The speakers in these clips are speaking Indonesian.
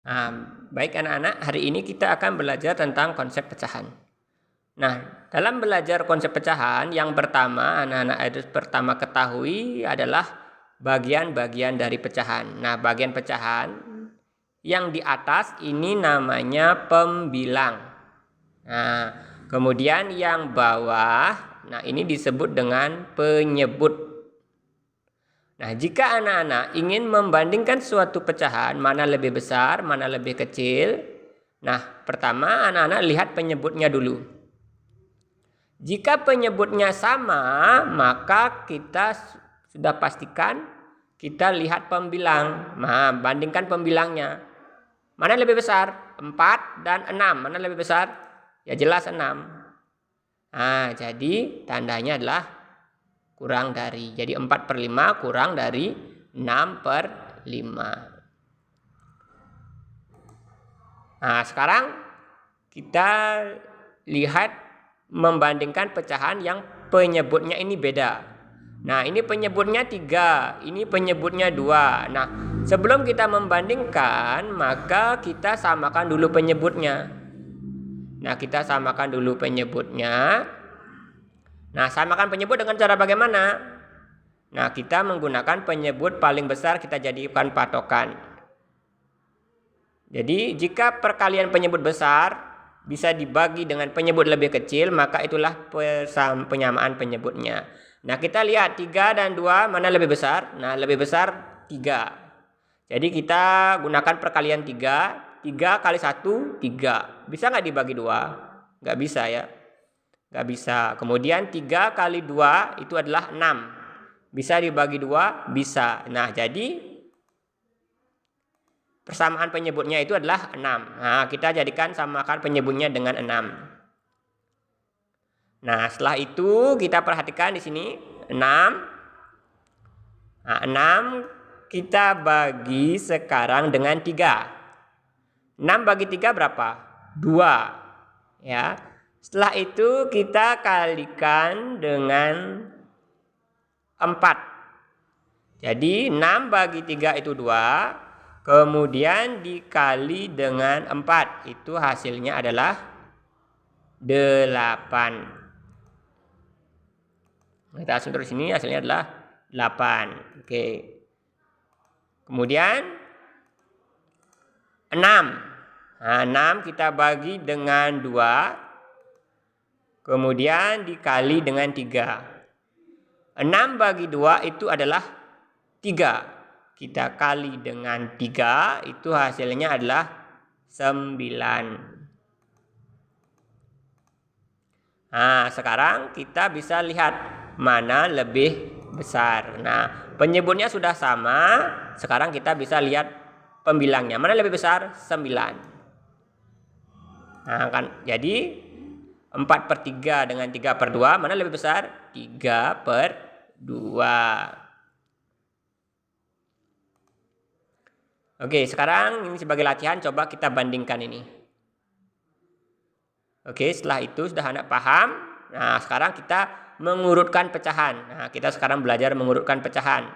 Nah, baik anak-anak, hari ini kita akan belajar tentang konsep pecahan. Nah, dalam belajar konsep pecahan, yang pertama anak-anak harus pertama ketahui adalah bagian-bagian dari pecahan. Nah, bagian pecahan yang di atas ini namanya pembilang. Nah, kemudian yang bawah, nah ini disebut dengan penyebut. Nah, jika anak-anak ingin membandingkan suatu pecahan, mana lebih besar, mana lebih kecil. Nah, pertama anak-anak lihat penyebutnya dulu. Jika penyebutnya sama, maka kita sudah pastikan kita lihat pembilang. Nah, bandingkan pembilangnya. Mana lebih besar? 4 dan 6. Mana lebih besar? Ya jelas 6. Nah, jadi tandanya adalah kurang dari. Jadi 4/5 kurang dari 6/5. Nah, sekarang kita lihat membandingkan pecahan yang penyebutnya ini beda. Nah, ini penyebutnya 3, ini penyebutnya 2. Nah, sebelum kita membandingkan, maka kita samakan dulu penyebutnya. Nah, kita samakan dulu penyebutnya. Nah, samakan penyebut dengan cara bagaimana? Nah, kita menggunakan penyebut paling besar kita jadikan patokan. Jadi, jika perkalian penyebut besar bisa dibagi dengan penyebut lebih kecil, maka itulah penyamaan penyebutnya. Nah, kita lihat 3 dan 2 mana lebih besar? Nah, lebih besar 3. Jadi, kita gunakan perkalian 3. 3 kali 1, 3. Bisa nggak dibagi 2? Nggak bisa ya. Nggak bisa. Kemudian 3 kali 2 itu adalah 6. Bisa dibagi 2? Bisa. Nah, jadi persamaan penyebutnya itu adalah 6. Nah, kita jadikan samakan penyebutnya dengan 6. Nah, setelah itu kita perhatikan di sini 6. Nah, 6 kita bagi sekarang dengan 3. 6 bagi 3 berapa? 2. Ya. Setelah itu kita kalikan dengan 4. Jadi 6 bagi 3 itu 2. Kemudian dikali dengan 4. Itu hasilnya adalah 8. Kita langsung terus sini hasilnya adalah 8. Oke. Kemudian 6. Nah, 6 kita bagi dengan 2. Kemudian dikali dengan 3. 6 bagi 2 itu adalah 3. Kita kali dengan 3, itu hasilnya adalah 9. Nah, sekarang kita bisa lihat mana lebih besar. Nah, penyebutnya sudah sama. Sekarang kita bisa lihat pembilangnya. Mana lebih besar? 9. Nah, kan jadi 4/3 dengan 3/2, mana lebih besar? 3/2. Oke, sekarang ini sebagai latihan, coba kita bandingkan ini. Oke, setelah itu sudah anak paham. Nah, sekarang kita mengurutkan pecahan. Nah, kita sekarang belajar mengurutkan pecahan.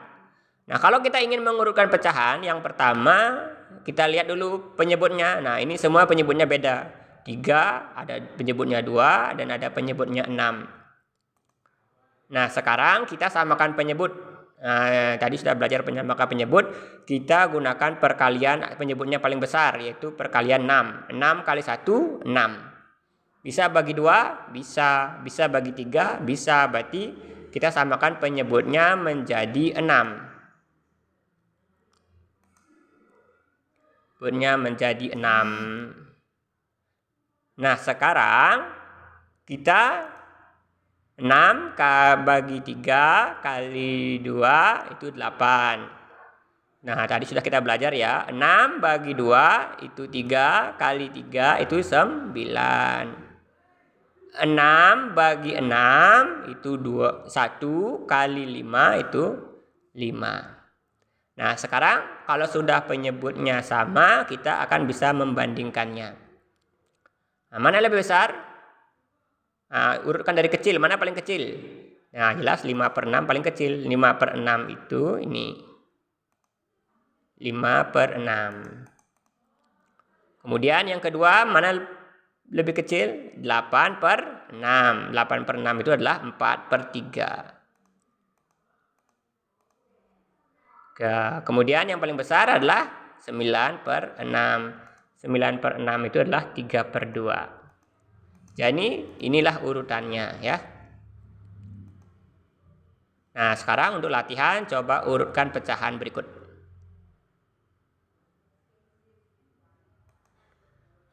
Nah, kalau kita ingin mengurutkan pecahan, yang pertama kita lihat dulu penyebutnya. Nah, ini semua penyebutnya beda. 3, ada penyebutnya 2, dan ada penyebutnya 6. Nah, sekarang kita samakan penyebut. Nah, tadi sudah belajar menyamakan penyebut. Kita gunakan perkalian penyebutnya paling besar, yaitu perkalian 6. 6 kali 1, 6. Bisa bagi 2? Bisa. Bisa bagi 3? Bisa. Berarti kita samakan penyebutnya menjadi 6. Penyebutnya menjadi 6. Nah, sekarang kita 6 bagi 3 kali 2 itu 8. Nah, tadi sudah kita belajar ya. 6 bagi 2 itu 3 kali 3 itu 9. 6 bagi 6 itu 1 kali 5 itu 5. Nah, sekarang kalau sudah penyebutnya sama, kita akan bisa membandingkannya. Nah, mana lebih besar? Nah, urutkan dari kecil, mana paling kecil? Nah, jelas 5/6 paling kecil. 5/6 itu ini. 5/6. Kemudian yang kedua, mana lebih kecil? 8/6. 8/6 itu adalah 4/3. Kemudian yang paling besar adalah 9/6. 9/6 itu adalah 3/2. Jadi inilah urutannya ya. Nah, sekarang untuk latihan coba urutkan pecahan berikut.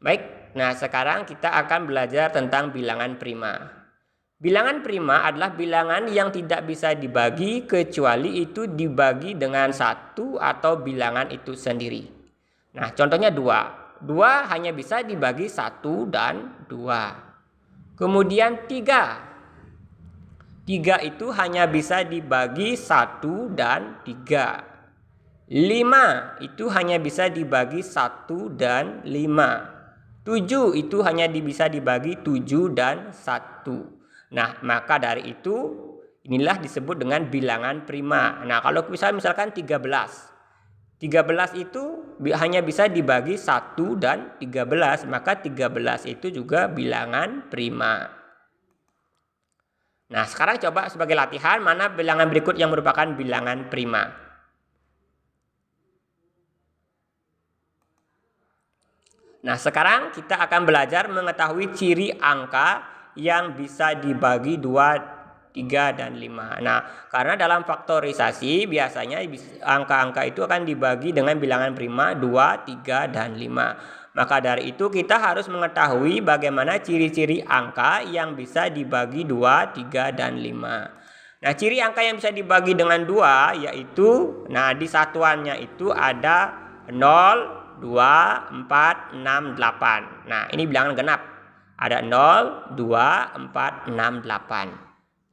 Baik, nah sekarang kita akan belajar tentang bilangan prima. Bilangan prima adalah bilangan yang tidak bisa dibagi kecuali itu dibagi dengan 1 atau bilangan itu sendiri. Nah, contohnya 2. 2 hanya bisa dibagi 1 dan 2. Kemudian 3. 3 itu hanya bisa dibagi 1 dan 3. 5 itu hanya bisa dibagi 1 dan 5. 7 itu hanya bisa dibagi 7 dan 1. Nah, maka dari itu inilah disebut dengan bilangan prima. Nah, kalau misalkan 13. 13 itu hanya bisa dibagi 1 dan 13, maka 13 itu juga bilangan prima. Nah, sekarang coba sebagai latihan mana bilangan berikut yang merupakan bilangan prima. Nah, sekarang kita akan belajar mengetahui ciri angka yang bisa dibagi 2, 3, dan 5. Nah, karena dalam faktorisasi biasanya angka-angka itu akan dibagi dengan bilangan prima 2, 3, dan 5. Maka dari itu kita harus mengetahui bagaimana ciri-ciri angka yang bisa dibagi 2, 3, dan 5. Nah, ciri angka yang bisa dibagi dengan 2 yaitu, nah di satuannya itu ada 0, 2, 4, 6, 8. Nah, ini bilangan genap. Ada 0, 2, 4, 6, 8.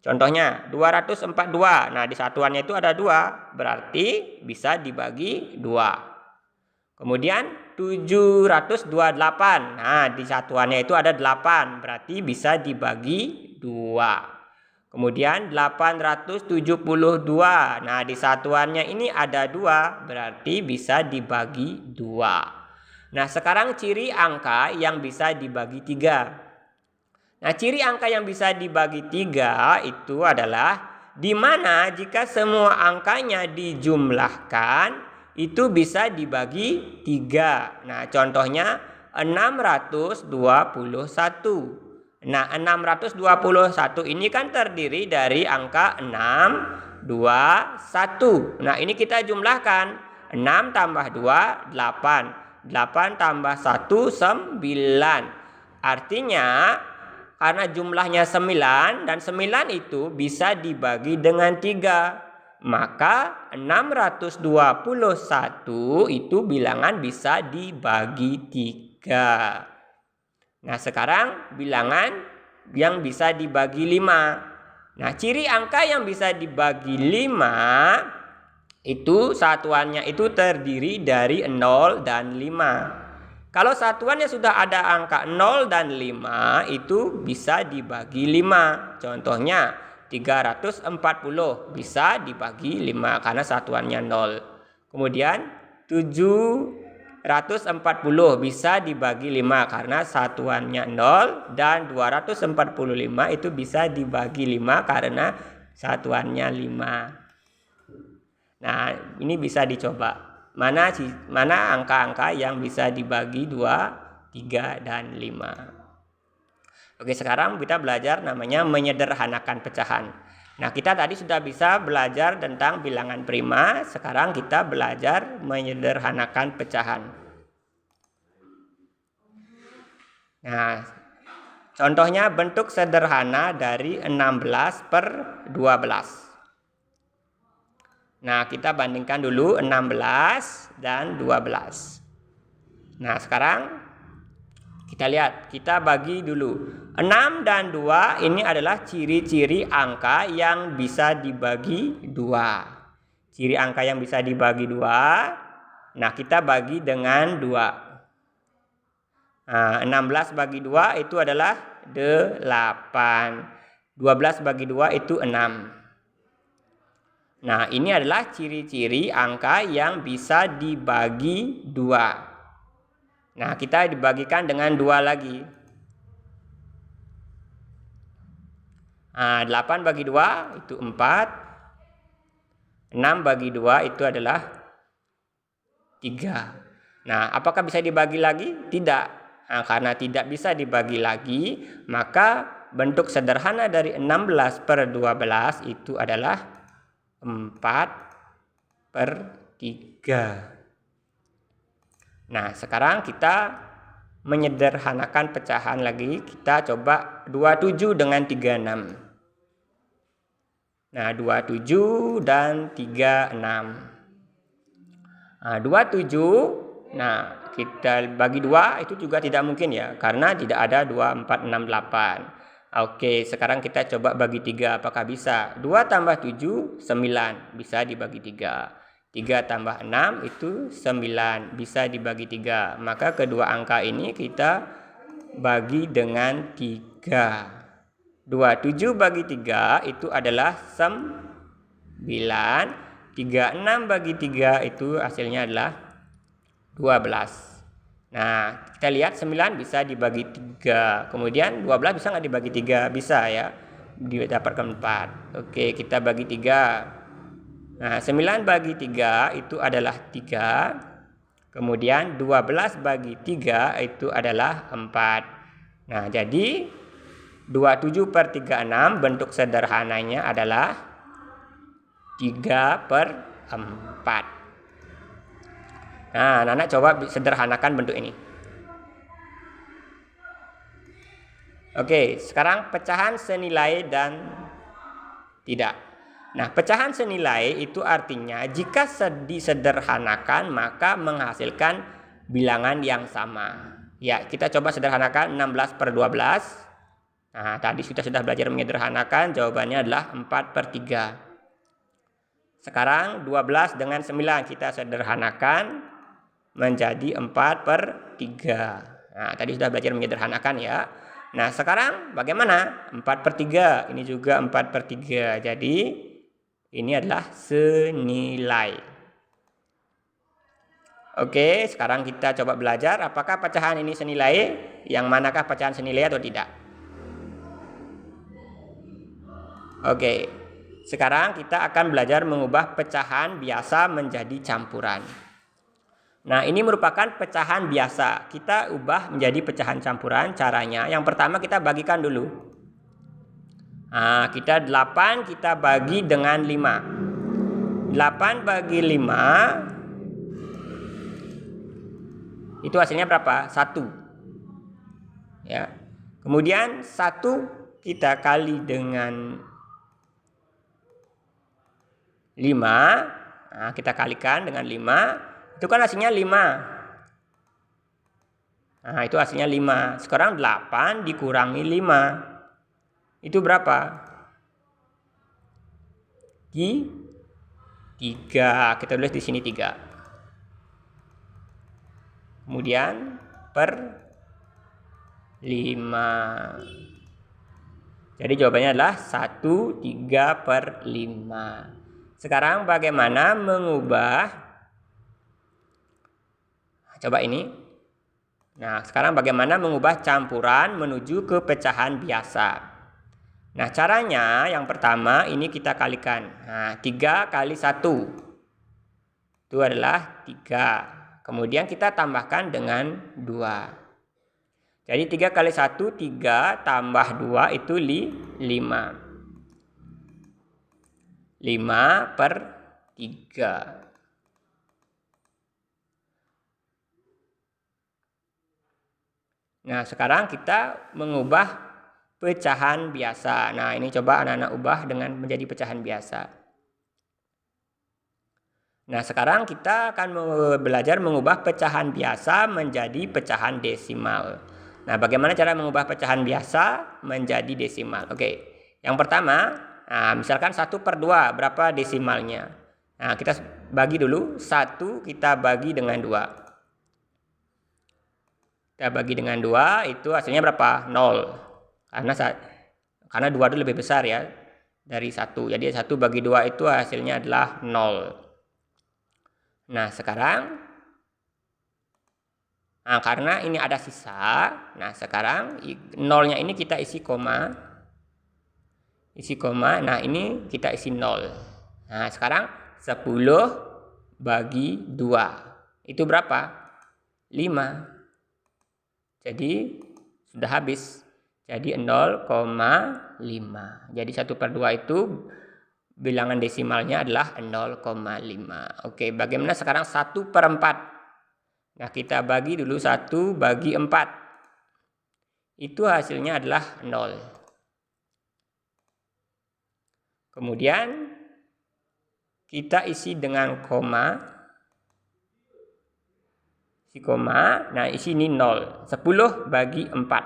Contohnya 242. Nah, di satuannya itu ada 2, berarti bisa dibagi 2. Kemudian 728. Nah, di satuannya itu ada 8, berarti bisa dibagi 2. Kemudian 872. Nah, di satuannya ini ada 2, berarti bisa dibagi 2. Nah, sekarang ciri angka yang bisa dibagi 3. Nah, ciri angka yang bisa dibagi 3 itu adalah di mana jika semua angkanya dijumlahkan itu bisa dibagi 3. Nah, contohnya 621. Nah, 621 ini kan terdiri dari angka 6, 2, 1. Nah, ini kita jumlahkan. 6 tambah 2, 8. 8 tambah 1, 9. Artinya karena jumlahnya 9 dan 9 itu bisa dibagi dengan 3. Maka 621 itu bilangan bisa dibagi 3. Nah, sekarang bilangan yang bisa dibagi 5. Nah, ciri angka yang bisa dibagi 5 itu satuannya itu terdiri dari 0 dan 5. Kalau satuannya sudah ada angka 0 dan 5 itu bisa dibagi 5. Contohnya 340 bisa dibagi 5 karena satuannya 0. Kemudian 740 bisa dibagi 5 karena satuannya 0 dan 245 itu bisa dibagi 5 karena satuannya 5. Nah, ini bisa dicoba. Mana angka-angka yang bisa dibagi 2, 3, dan 5. Oke, sekarang kita belajar namanya menyederhanakan pecahan. Nah, kita tadi sudah bisa belajar tentang bilangan prima. Sekarang kita belajar menyederhanakan pecahan. Nah, contohnya bentuk sederhana dari 16/12. Nah, kita bandingkan dulu 16 dan 12. Nah, sekarang kita lihat, kita bagi dulu. 6 dan 2 ini adalah ciri-ciri angka yang bisa dibagi 2. Ciri angka yang bisa dibagi 2. Nah, kita bagi dengan 2. Nah, 16 bagi 2 itu adalah 8. 12 bagi 2 itu 6. Nah, ini adalah ciri-ciri angka yang bisa dibagi 2. Nah, kita dibagikan dengan 2 lagi. Nah, 8 bagi 2 itu 4. 6 bagi 2 itu adalah 3. Nah, apakah bisa dibagi lagi? Tidak. Nah, karena tidak bisa dibagi lagi, maka bentuk sederhana dari 16/12 itu adalah 4/3. Nah, sekarang kita menyederhanakan pecahan lagi. Kita coba 27 dengan 36. Nah, 27 dan 36. Nah, 27, nah kita bagi 2 itu juga tidak mungkin ya, karena tidak ada 2, 4, 6, 8. Oke, sekarang kita coba bagi 3, apakah bisa? 2 tambah 7, 9, bisa dibagi 3. 3 tambah 6 itu 9, bisa dibagi 3. Maka kedua angka ini kita bagi dengan 3. 27 bagi 3 itu adalah 9. 36 bagi 3 itu hasilnya adalah 12. Nah, kita lihat 9 bisa dibagi 3. Kemudian 12 bisa nggak dibagi 3? Bisa ya, didapatkan 4. Oke, kita bagi 3. Nah, 9 bagi 3 itu adalah 3. Kemudian 12 bagi 3 itu adalah 4. Nah, jadi 27/36 bentuk sederhananya adalah 3/4. Nah, anak-anak coba sederhanakan bentuk ini. Oke, sekarang pecahan senilai dan tidak. Nah, pecahan senilai itu artinya jika disederhanakan maka menghasilkan bilangan yang sama. Ya, kita coba sederhanakan 16/12. Nah, tadi sudah belajar menyederhanakan, jawabannya adalah 4/3. Sekarang 12 dengan 9 kita sederhanakan menjadi 4/3. Nah, tadi sudah belajar menyederhanakan ya. Nah, sekarang bagaimana? 4/3, ini juga 4/3. Jadi, ini adalah senilai. Oke, sekarang kita coba belajar apakah pecahan ini senilai, yang manakah pecahan senilai atau tidak. Oke, sekarang kita akan belajar mengubah pecahan biasa menjadi campuran. Nah, ini merupakan pecahan biasa. Kita ubah menjadi pecahan campuran. Caranya, yang pertama kita bagikan dulu. Nah, kita 8 kita bagi dengan 5. 8 bagi 5 itu hasilnya berapa? 1. Ya. Kemudian 1 kita kali dengan 5. Nah, kita kalikan dengan 5. Itu kan hasilnya 5. Nah, itu hasilnya 5. Sekarang 8 dikurangi 5. Itu berapa? 3. Kita tulis di sini 3. Kemudian per 5. Jadi jawabannya adalah 1, 3/5. Sekarang bagaimana mengubah? Coba ini. Nah, sekarang bagaimana mengubah campuran menuju ke pecahan biasa? Nah, caranya yang pertama ini kita kalikan. Nah, 3 kali 1 itu adalah 3. Kemudian kita tambahkan dengan 2. Jadi 3 kali 1, 3 tambah 2 itu 5. 5/3. Nah, sekarang kita mengubah pecahan biasa. Nah, ini coba anak-anak ubah dengan menjadi pecahan biasa. Nah, sekarang kita akan belajar mengubah pecahan biasa menjadi pecahan desimal. Nah, bagaimana cara mengubah pecahan biasa menjadi desimal? Oke, yang pertama, nah, misalkan 1/2, berapa desimalnya? Nah, kita bagi dulu, 1 kita bagi dengan 2. Kita bagi dengan 2, itu hasilnya berapa? 0. Karena 2 itu lebih besar ya dari 1. Jadi 1 bagi 2 itu hasilnya adalah 0. Nah, sekarang Nah, karena ini ada sisa, nah sekarang nolnya ini kita isi koma. Nah ini kita isi 0. Nah sekarang 10 bagi 2. Itu berapa? 5. Jadi sudah habis. Jadi 0,5. Jadi 1/2 itu bilangan desimalnya adalah 0,5. Oke, bagaimana sekarang 1/4? Nah, kita bagi dulu 1 bagi 4. Itu hasilnya adalah 0. Kemudian kita isi dengan koma. Isi koma. Nah, isi ini 0. 10 bagi 4.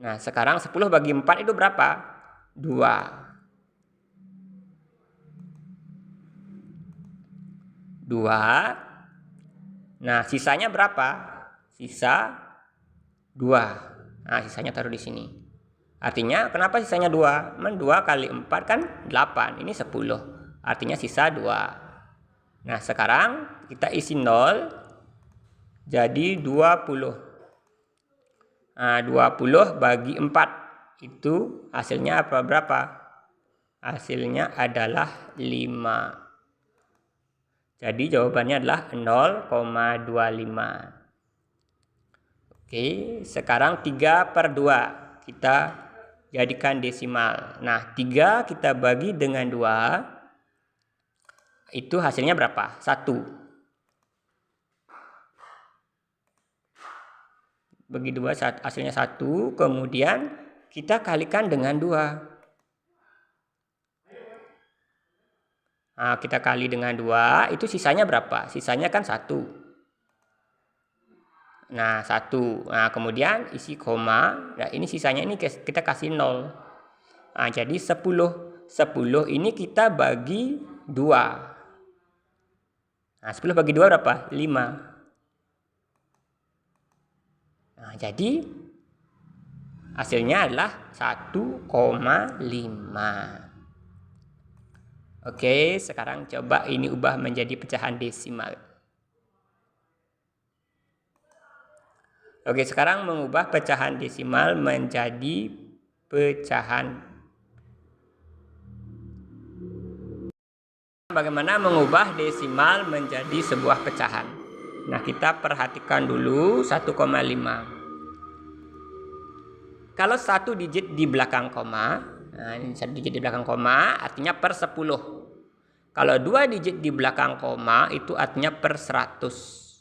Nah, sekarang 10 bagi 4 itu berapa? 2. 2. Nah, sisanya berapa? Sisa 2. Nah, sisanya taruh di sini. Artinya, kenapa sisanya 2? 2 kali 4 kan 8. Ini 10. Artinya sisa 2. Nah, sekarang kita isi 0. Jadi 20. Nah, 20 bagi 4. Itu hasilnya berapa? Hasilnya adalah 5. Jadi jawabannya adalah 0,25. Oke, sekarang 3/2 kita jadikan desimal. Nah, 3 kita bagi dengan 2. Itu hasilnya berapa? 1. Bagi 2 hasilnya 1. Kemudian kita kalikan dengan 2. Nah, kita kali dengan 2, itu sisanya berapa? Sisanya kan 1. Nah, 1. Nah, kemudian isi koma. Nah, ini sisanya ini kita kasih 0. Nah, jadi 10. 10 ini kita bagi 2. Nah, 10 bagi 2 berapa? 5. Nah, jadi hasilnya adalah 1,5. Oke, sekarang coba ini ubah menjadi pecahan desimal. Oke, sekarang mengubah pecahan desimal menjadi pecahan. Bagaimana mengubah desimal menjadi sebuah pecahan? Nah, kita perhatikan dulu 1,5. Kalau 1 digit di belakang koma, nah ini 1 digit di belakang koma artinya per 10. Kalau 2 digit di belakang koma itu artinya per 100.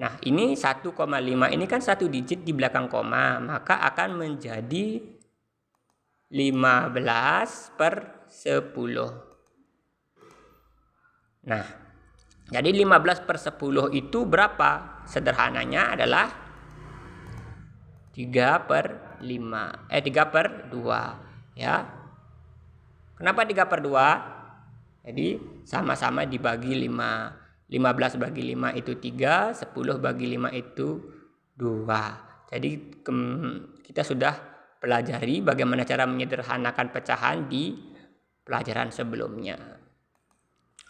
Nah, ini 1,5 ini kan 1 digit di belakang koma, maka akan menjadi 15/10. Nah, jadi 15/10 itu berapa? Sederhananya adalah 3/2 ya. Kenapa 3/2? Jadi sama-sama dibagi 5. 15 bagi 5 itu 3, 10 bagi 5 itu 2. Jadi kita sudah pelajari bagaimana cara menyederhanakan pecahan di pelajaran sebelumnya.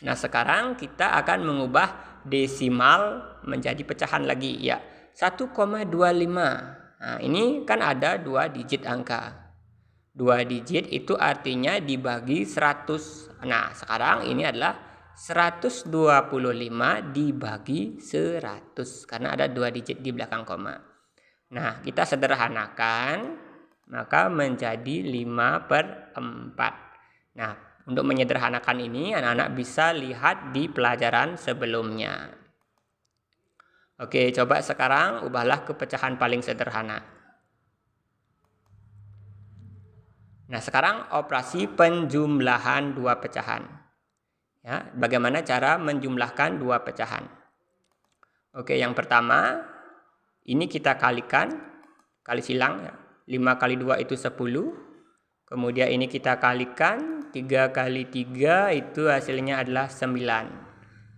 Nah, sekarang kita akan mengubah desimal menjadi pecahan lagi ya. 1,25. Nah, ini kan ada 2 digit angka. 2 digit itu artinya dibagi 100. Nah, sekarang ini adalah 125 dibagi 100 karena ada 2 digit di belakang koma. Nah, kita sederhanakan maka menjadi 5/4. Nah, untuk menyederhanakan ini anak-anak bisa lihat di pelajaran sebelumnya. Oke, coba sekarang ubahlah ke pecahan paling sederhana. Nah, sekarang operasi penjumlahan 2 pecahan. Ya, bagaimana cara menjumlahkan 2 pecahan? Oke, yang pertama, ini kita kalikan, kali silang ya. 5 kali 2 itu 10. Kemudian ini kita kalikan, 3 kali 3 itu hasilnya adalah 9.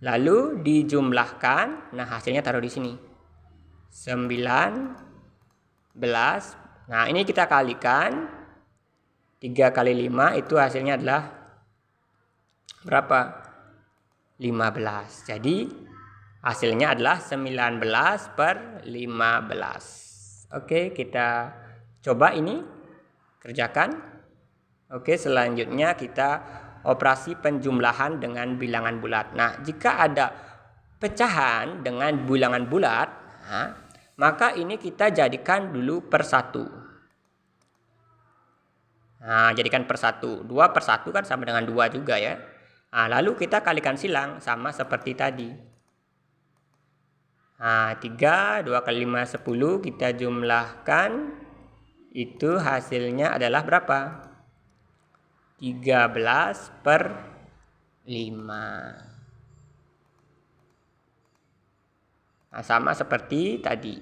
Lalu dijumlahkan, nah hasilnya taruh di sini. 19. Nah, ini kita kalikan. 3 kali 5 itu hasilnya adalah berapa? 15. Jadi Hasilnya adalah 19/15. Oke, kita coba ini kerjakan. Oke, selanjutnya kita operasi penjumlahan dengan bilangan bulat. Nah, jika ada pecahan dengan bilangan bulat, maka ini kita jadikan dulu per 1. Nah, jadikan per 1. 2 per 1 kan sama dengan 2 juga ya. Nah, lalu kita kalikan silang sama seperti tadi. Nah, 3, 2 kali 5, 10. Kita jumlahkan. Itu hasilnya adalah berapa? 13/5. Nah, sama seperti tadi.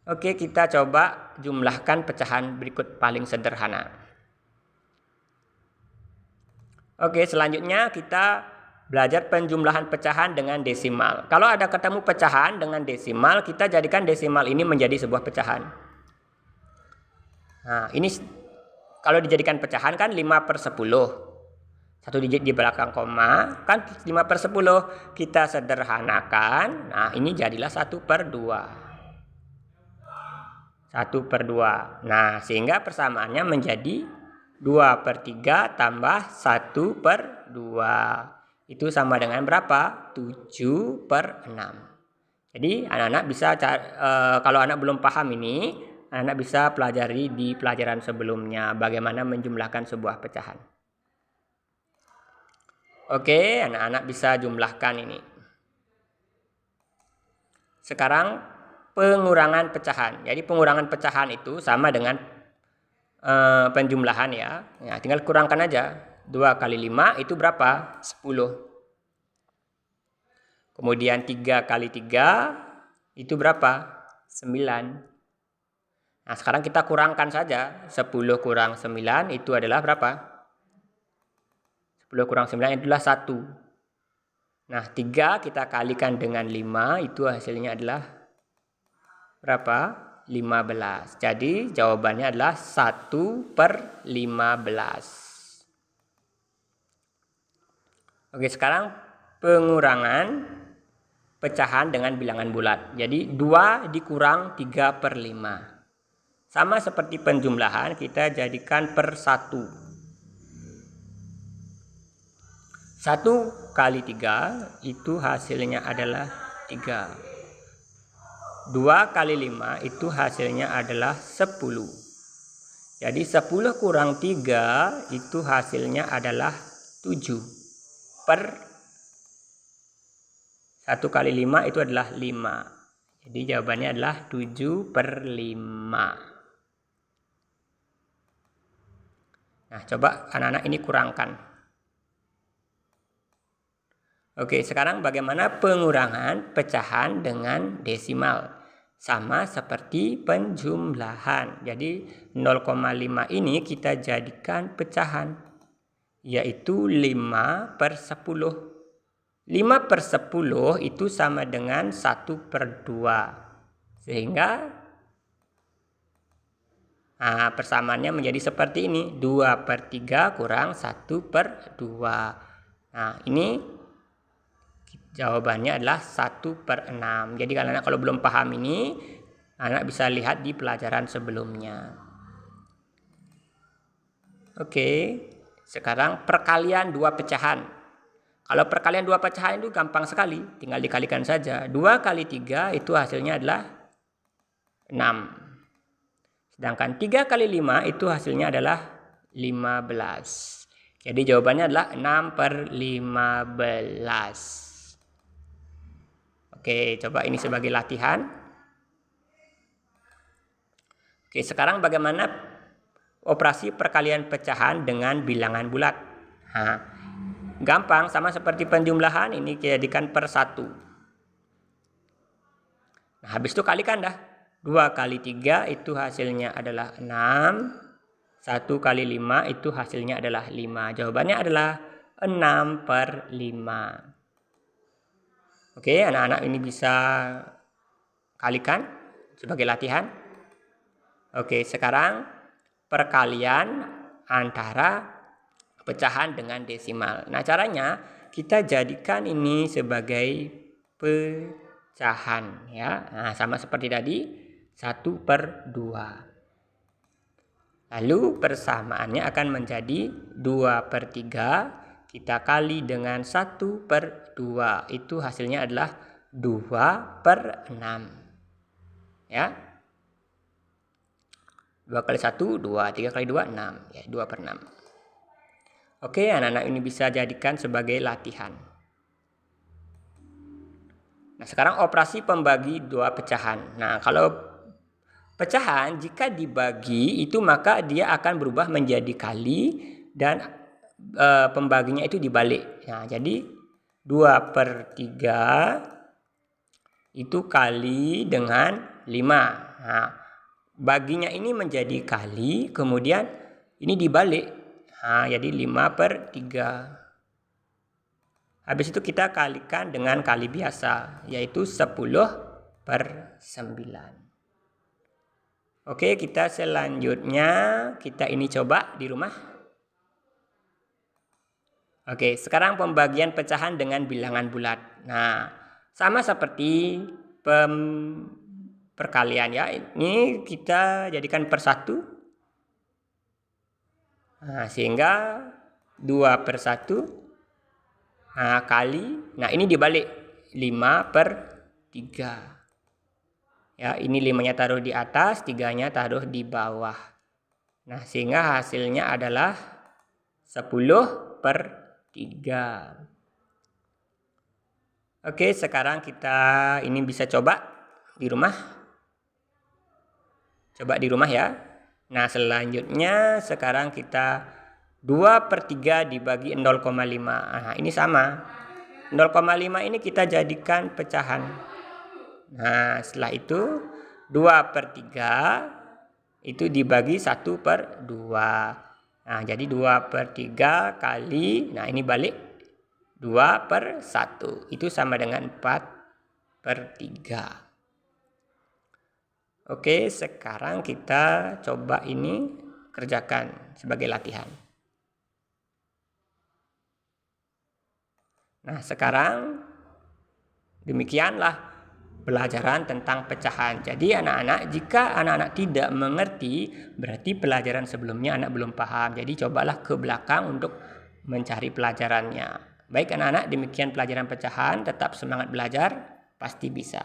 Oke, kita coba jumlahkan pecahan berikut paling sederhana. Oke, selanjutnya kita belajar penjumlahan pecahan dengan desimal. Kalau ada ketemu pecahan dengan desimal, kita jadikan desimal ini menjadi sebuah pecahan. Nah, ini kalau dijadikan pecahan kan 5/10. Satu digit di belakang koma, kan 5/10. Kita sederhanakan, nah ini jadilah 1/2. 1/2. Nah, sehingga persamaannya menjadi 2/3 tambah 1/2. Itu sama dengan berapa? 7/6. Jadi anak-anak bisa, kalau anak belum paham ini, anak bisa pelajari di pelajaran sebelumnya bagaimana menjumlahkan sebuah pecahan. Oke, anak-anak bisa jumlahkan ini. Sekarang pengurangan pecahan. Jadi pengurangan pecahan itu sama dengan penjumlahan ya. Nah, tinggal kurangkan aja. 2 kali 5 itu berapa? 10. Kemudian 3 kali 3 itu berapa? 9. Nah, sekarang kita kurangkan saja. 10 kurang 9 itu adalah berapa? 10 kurang 9 itulah 1. Nah, 3 kita kalikan dengan 5, itu hasilnya adalah berapa? 15. Jadi jawabannya adalah 1/15. Oke, sekarang pengurangan pecahan dengan bilangan bulat. Jadi 2 dikurang 3/5. Sama seperti penjumlahan, kita jadikan per 1. 1 kali 3 itu hasilnya adalah 3. 2 kali 5 itu hasilnya adalah 10. Jadi 10 kurang 3 itu hasilnya adalah 7. Per 1 kali 5 itu adalah 5. Jadi jawabannya adalah 7/5. Nah, coba anak-anak ini kurangkan. Oke, sekarang bagaimana pengurangan pecahan dengan desimal? Sama seperti penjumlahan. Jadi 0,5 ini kita jadikan pecahan, yaitu 5/10. 5/10 itu sama dengan 1/2. Sehingga persamaannya menjadi seperti ini. 2/3 kurang 1/2. Nah, ini jawabannya adalah 1/6. Jadi kalau belum paham ini, anak bisa lihat di pelajaran sebelumnya. Oke, sekarang perkalian 2 pecahan. Kalau perkalian 2 pecahan itu gampang sekali, tinggal dikalikan saja. 2 kali 3 itu hasilnya adalah 6. Sedangkan 3 kali 5 itu hasilnya adalah 15. Jadi jawabannya adalah 6/15. Oke, coba ini sebagai latihan. Oke, sekarang bagaimana operasi perkalian pecahan dengan bilangan bulat? Nah, gampang, sama seperti penjumlahan, ini dijadikan per 1. Nah, habis itu kalikan dah. 2 kali 3 itu hasilnya adalah 6. 1 kali 5 itu hasilnya adalah 5. Jawabannya adalah 6/5. Oke, anak-anak ini bisa kalikan sebagai latihan. Oke, sekarang perkalian antara pecahan dengan desimal. Nah, caranya kita jadikan ini sebagai pecahan ya. Nah, sama seperti tadi 1/2. Lalu persamaannya akan menjadi 2/3 kita kali dengan 1/2. Itu hasilnya adalah 2/6. Ya. 2 kali 1, 2. 3 kali 2, 6. Ya, 2/6. Oke, anak-anak ini bisa jadikan sebagai latihan. Nah, sekarang operasi pembagi dua pecahan. Nah, kalau pecahan jika dibagi itu maka dia akan berubah menjadi kali dan pembaginya itu dibalik. Nah, jadi 2/3 itu kali dengan 5. Nah, baginya ini menjadi kali, kemudian ini dibalik. Nah, jadi 5/3. Habis itu kita kalikan dengan kali biasa, yaitu 10/9. Oke, kita selanjutnya kita ini coba di rumah. Oke, sekarang pembagian pecahan dengan bilangan bulat. Nah, sama seperti perkalian ya. Ini kita jadikan per 1. Nah, sehingga 2/1. Nah, kali. Nah, ini dibalik 5/3. Ya, ini 5-nya taruh di atas, 3-nya taruh di bawah. Nah, sehingga hasilnya adalah 10/3. Oke, sekarang kita ini bisa coba di rumah. Coba di rumah ya. Nah, selanjutnya sekarang kita 2/3 dibagi 0,5. Nah, ini sama. 0,5 ini kita jadikan pecahan. Nah, setelah itu 2/3 itu dibagi 1/2. Nah, jadi 2/3 kali, nah ini balik 2/1. Itu sama dengan 4/3. Oke, sekarang kita coba ini kerjakan sebagai latihan. Nah, sekarang demikianlah pelajaran tentang pecahan. Jadi anak-anak, jika anak-anak tidak mengerti, berarti pelajaran sebelumnya anak belum paham. Jadi cobalah ke belakang untuk mencari pelajarannya. Baik anak-anak, demikian pelajaran pecahan. Tetap semangat belajar, pasti bisa.